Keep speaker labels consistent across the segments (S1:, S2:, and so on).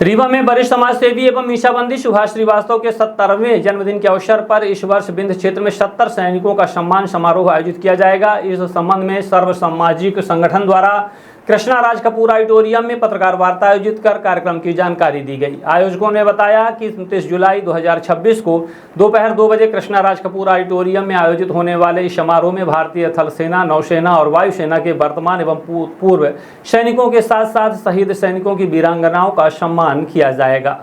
S1: रीवा में वरिष्ठ समाज सेवी एवं मीसाबंदी सुभाष श्रीवास्तव के 70वें जन्मदिन के अवसर पर इस वर्ष विंध्य क्षेत्र में 70 सैनिकों का सम्मान समारोह आयोजित किया जाएगा। इस संबंध में सर्व सामाजिक संगठन द्वारा कृष्णा राज कपूर ऑडिटोरियम में पत्रकार वार्ता आयोजित कर कार्यक्रम की जानकारी दी गई। आयोजकों ने बताया कि 29 जुलाई 2026 को दोपहर 2 बजे कृष्णा राज कपूर ऑडिटोरियम में आयोजित होने वाले इस समारोह में भारतीय थल सेना, नौसेना और वायुसेना के वर्तमान एवं पूर्व सैनिकों के साथ साथ शहीद सैनिकों की वीरांगनाओं का सम्मान किया जाएगा।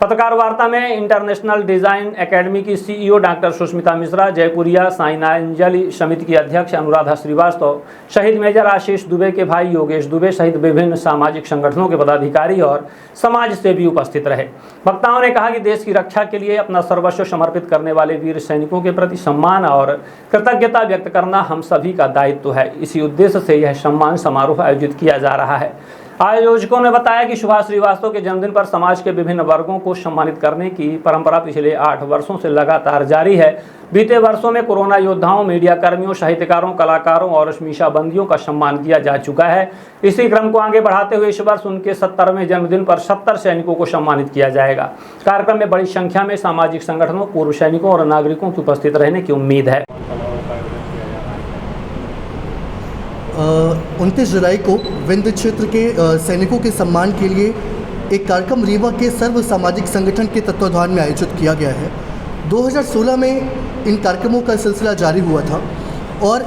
S1: पत्रकार वार्ता में इंटरनेशनल डिजाइन एकेडमी की सीईओ डॉक्टर सुष्मिता मिश्रा, जयपुरिया साइनांजलि समिति की अध्यक्ष अनुराधा श्रीवास्तव, शहीद मेजर आशीष दुबे के भाई योगेश दुबे सहित विभिन्न सामाजिक संगठनों के पदाधिकारी और समाज सेवी उपस्थित रहे। वक्ताओं ने कहा कि देश की रक्षा के लिए अपना सर्वस्व समर्पित करने वाले वीर सैनिकों के प्रति सम्मान और कृतज्ञता व्यक्त करना हम सभी का दायित्व है। इसी उद्देश्य से यह सम्मान समारोह आयोजित किया जा रहा है। आयोजकों ने बताया कि सुभाष श्रीवास्तव के जन्मदिन पर समाज के विभिन्न वर्गों को सम्मानित करने की परंपरा पिछले 8 वर्षों से लगातार जारी है। बीते वर्षों में कोरोना योद्धाओं, मीडिया कर्मियों, साहित्यकारों, कलाकारों और मीसाबंदियों का सम्मान किया जा चुका है। इसी क्रम को आगे बढ़ाते हुए इस वर्ष उनके 70वें जन्मदिन पर 70 सैनिकों को सम्मानित किया जाएगा। कार्यक्रम में बड़ी संख्या में सामाजिक संगठनों, पूर्व सैनिकों और नागरिकों की उपस्थित रहने की उम्मीद है।
S2: 29 जुलाई को विंध्य क्षेत्र के सैनिकों के सम्मान के लिए एक कार्यक्रम रीवा के सर्व सामाजिक संगठन के तत्वाधान में आयोजित किया गया है। 2016 में इन कार्यक्रमों का सिलसिला जारी हुआ था और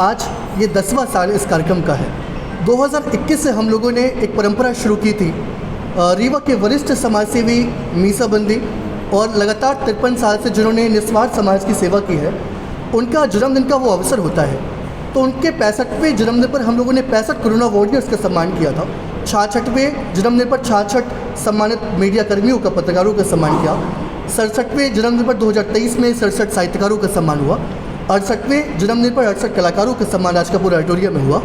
S2: आज ये 10वां साल इस कार्यक्रम का है। 2021 से हम लोगों ने एक परंपरा शुरू की थी। रीवा के वरिष्ठ समाजसेवी मीसाबंदी और लगातार 53 साल से जिन्होंने निस्वार्थ समाज की सेवा की है, उनका जन्मदिन का वो अवसर होता है। तो उनके 65वें जन्मदिन पर हम लोगों ने 65 कोरोना वॉरियर्स का सम्मान किया था। 66वें जन्मदिन पर 66 सम्मानित मीडिया कर्मियों का, पत्रकारों का सम्मान किया। 67वें जन्मदिन पर 2023 में 67 साहित्यकारों का सम्मान हुआ। 68वें जन्मदिन पर 68 कलाकारों का सम्मान राज कपूर ऑडिटोरियम में हुआ।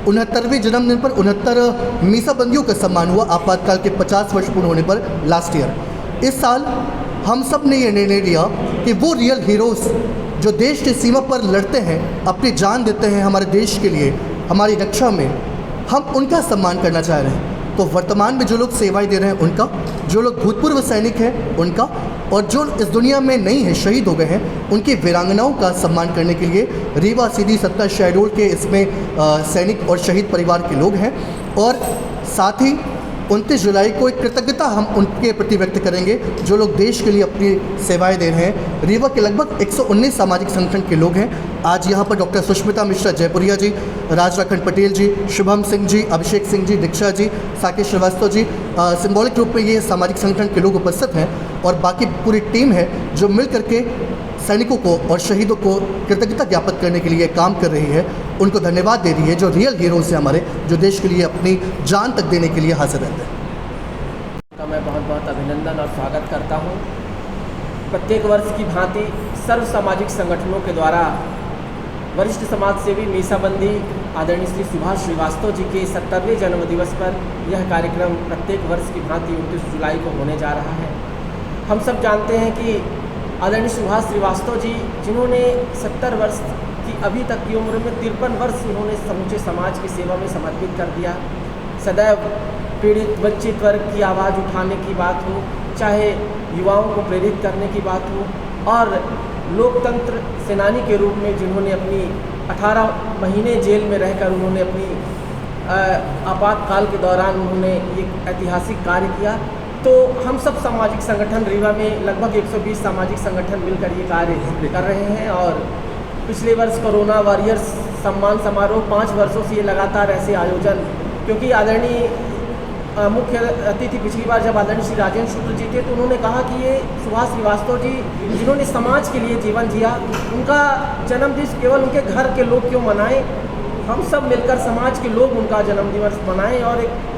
S2: 69वें जन्मदिन पर 69 मीसाबंदियों का सम्मान हुआ आपातकाल के 50 वर्ष पूर्ण होने पर लास्ट ईयर। इस साल हम सब ने ये निर्णय लिया कि वो रियल हीरोज़ जो देश की सीमा पर लड़ते हैं, अपनी जान देते हैं हमारे देश के लिए, हमारी रक्षा में, हम उनका सम्मान करना चाह रहे हैं। तो वर्तमान में जो लोग सेवाएं दे रहे हैं उनका, जो लोग भूतपूर्व सैनिक हैं उनका, और जो इस दुनिया में नहीं है, शहीद हो गए हैं, उनकी वीरांगनाओं का सम्मान करने के लिए रीवा, सीधी, सत्ता, शहडोल के इसमें सैनिक और शहीद परिवार के लोग हैं। और साथ ही 29 जुलाई को एक कृतज्ञता हम उनके प्रति व्यक्त करेंगे जो लोग देश के लिए अपनी सेवाएं दे रहे हैं। रीवा के लगभग 119 सामाजिक संगठन के लोग हैं। आज यहाँ पर डॉक्टर सुष्मिता मिश्रा, जयपुरिया जी, राजराखंड पटेल जी, शुभम सिंह जी, अभिषेक सिंह जी, दीक्षा जी, साकेश श्रीवास्तव जी, सिंबॉलिक रूप में ये सामाजिक संगठन के लोग उपस्थित हैं और बाकी पूरी टीम है जो मिल करके सैनिकों को और शहीदों को कृतज्ञता ज्ञापित करने के लिए काम कर रही है। उनको धन्यवाद दे रही है, जो रियल हीरोज़ हैं हमारे, जो देश के लिए अपनी जान तक देने के लिए हाजिर रहते हैं।
S3: का मैं बहुत बहुत अभिनंदन और स्वागत करता हूं। प्रत्येक वर्ष की भांति सर्व सामाजिक संगठनों के द्वारा वरिष्ठ समाज सेवी मीसाबंदी आदरणीय श्री सुभाष श्रीवास्तव जी के 70वें जन्मदिवस पर यह कार्यक्रम प्रत्येक वर्ष की भांति 29 जुलाई को होने जा रहा है। हम सब जानते हैं कि आदरणीय सुभाष श्रीवास्तव जी, जिन्होंने 70 वर्ष की अभी तक की उम्र में 53 वर्ष उन्होंने समूचे समाज की सेवा में समर्पित कर दिया। सदैव पीड़ित वंचित वर्ग की आवाज़ उठाने की बात हो, चाहे युवाओं को प्रेरित करने की बात हो, और लोकतंत्र सेनानी के रूप में जिन्होंने अपनी 18 महीने जेल में रहकर उन्होंने अपनी आपातकाल के दौरान उन्होंने एक ऐतिहासिक कार्य किया। तो हम सब सामाजिक संगठन रीवा में लगभग 120 सामाजिक संगठन मिलकर ये कार्य कर रहे हैं। और पिछले वर्ष कोरोना वॉरियर्स सम्मान समारोह 5 वर्षों से ये लगातार ऐसे आयोजन, क्योंकि आदरणीय मुख्य अतिथि पिछली बार जब आदरणीय श्री राजेंद्र शुक्ल जी थे तो उन्होंने कहा कि ये सुभाष श्रीवास्तव जी जिन्होंने समाज के लिए जीवन जिया, उनका जन्मदिन केवल उनके घर के लोग क्यों मनाएं, हम सब मिलकर समाज के लोग उनका जन्मदिवस मनाएं और एक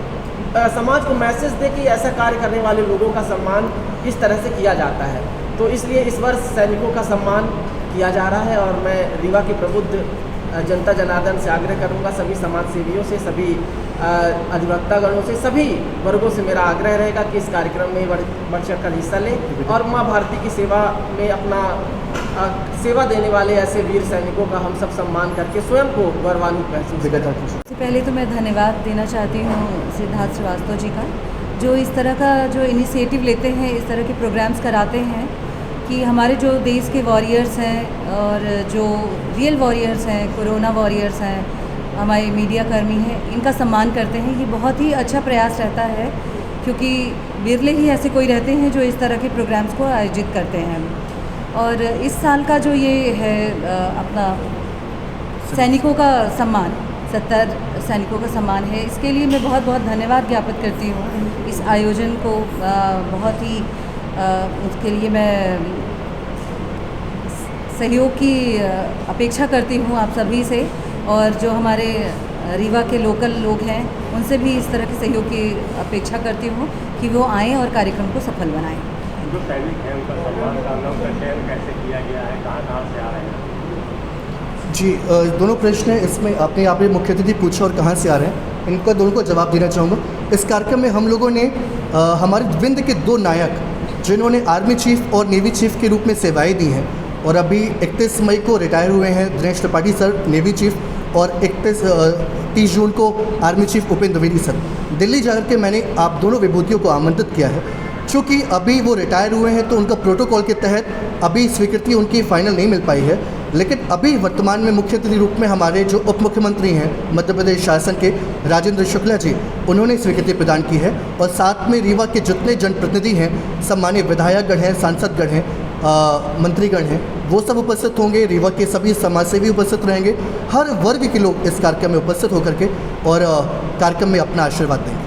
S3: समाज को मैसेज दे कि ऐसा कार्य करने वाले लोगों का सम्मान इस तरह से किया जाता है। तो इसलिए इस वर्ष सैनिकों का सम्मान किया जा रहा है। और मैं रीवा के प्रबुद्ध जनता जनार्दन से आग्रह करूंगा, सभी समाज सेवियों से, सभी अधिवक्तागणों से, सभी वर्गों से मेरा आग्रह रहेगा कि इस कार्यक्रम में बढ़ चढ़कर हिस्सा लें और माँ भारती की सेवा में अपना सेवा देने वाले ऐसे वीर सैनिकों का हम सब सम्मान करके स्वयं को गौरवान्वित महसूस करें।
S4: सबसे पहले तो मैं धन्यवाद देना चाहती हूँ सिद्धार्थ श्रीवास्तव जी का, जो इस तरह का जो इनिशिएटिव लेते हैं, इस तरह के प्रोग्राम्स कराते हैं कि हमारे जो देश के वॉरियर्स हैं और जो रियल वॉरियर्स हैं, कोरोना वॉरियर्स हैं, हमारे मीडिया कर्मी हैं, इनका सम्मान करते हैं। ये बहुत ही अच्छा प्रयास रहता है क्योंकि बिरले ही ऐसे कोई रहते हैं जो इस तरह के प्रोग्राम्स को आयोजित करते हैं। और इस साल का जो ये है अपना सैनिकों का सम्मान, 70 सैनिकों का सम्मान है, इसके लिए मैं बहुत बहुत धन्यवाद ज्ञापित करती हूँ इस आयोजन को। बहुत ही उसके लिए मैं सहयोग की अपेक्षा करती हूँ आप सभी से, और जो हमारे रीवा के लोकल लोग हैं उनसे भी इस तरह के सहयोग की अपेक्षा करती हूँ कि वो आएँ और कार्यक्रम को सफल बनाएं।
S5: जो सैनिक हैं उनका सम्मान करना, उनका चयन कैसे किया गया है, कहाँ से आ रहे हैं?
S2: जी, दोनों प्रश्न हैं इसमें। आपने यहाँ पे मुख्य अतिथि पूछा और कहाँ से आ रहे हैं, इनका दोनों को जवाब देना चाहूँगा। इस कार्यक्रम में हम लोगों ने हमारे विंध्य के 2 नायक जिन्होंने आर्मी चीफ और नेवी चीफ के रूप में सेवाएं दी हैं और अभी 31 मई को रिटायर हुए हैं Dinesh Tripathi sir navy chief, और 30 जून को army chief Upendra Dwivedi sir. Delhi जाकर के मैंने आप दोनों विभूतियों को आमंत्रित किया है। चूँकि अभी वो रिटायर हुए हैं तो उनका प्रोटोकॉल के तहत अभी स्वीकृति उनकी फाइनल नहीं मिल पाई है, लेकिन अभी वर्तमान में मुख्य अतिथि रूप में हमारे जो उप मुख्यमंत्री हैं मध्य प्रदेश शासन के राजेंद्र शुक्ला जी, उन्होंने स्वीकृति प्रदान की है। और साथ में रीवा के जितने जनप्रतिनिधि हैं, सम्मानीय विधायकगण हैं, सांसदगण हैं, मंत्रीगण हैं, वो सब उपस्थित होंगे। रीवा के सभी समाजसेवी उपस्थित रहेंगे। हर वर्ग के लोग इस कार्यक्रम में उपस्थित होकर के और कार्यक्रम में अपना आशीर्वाद देंगे।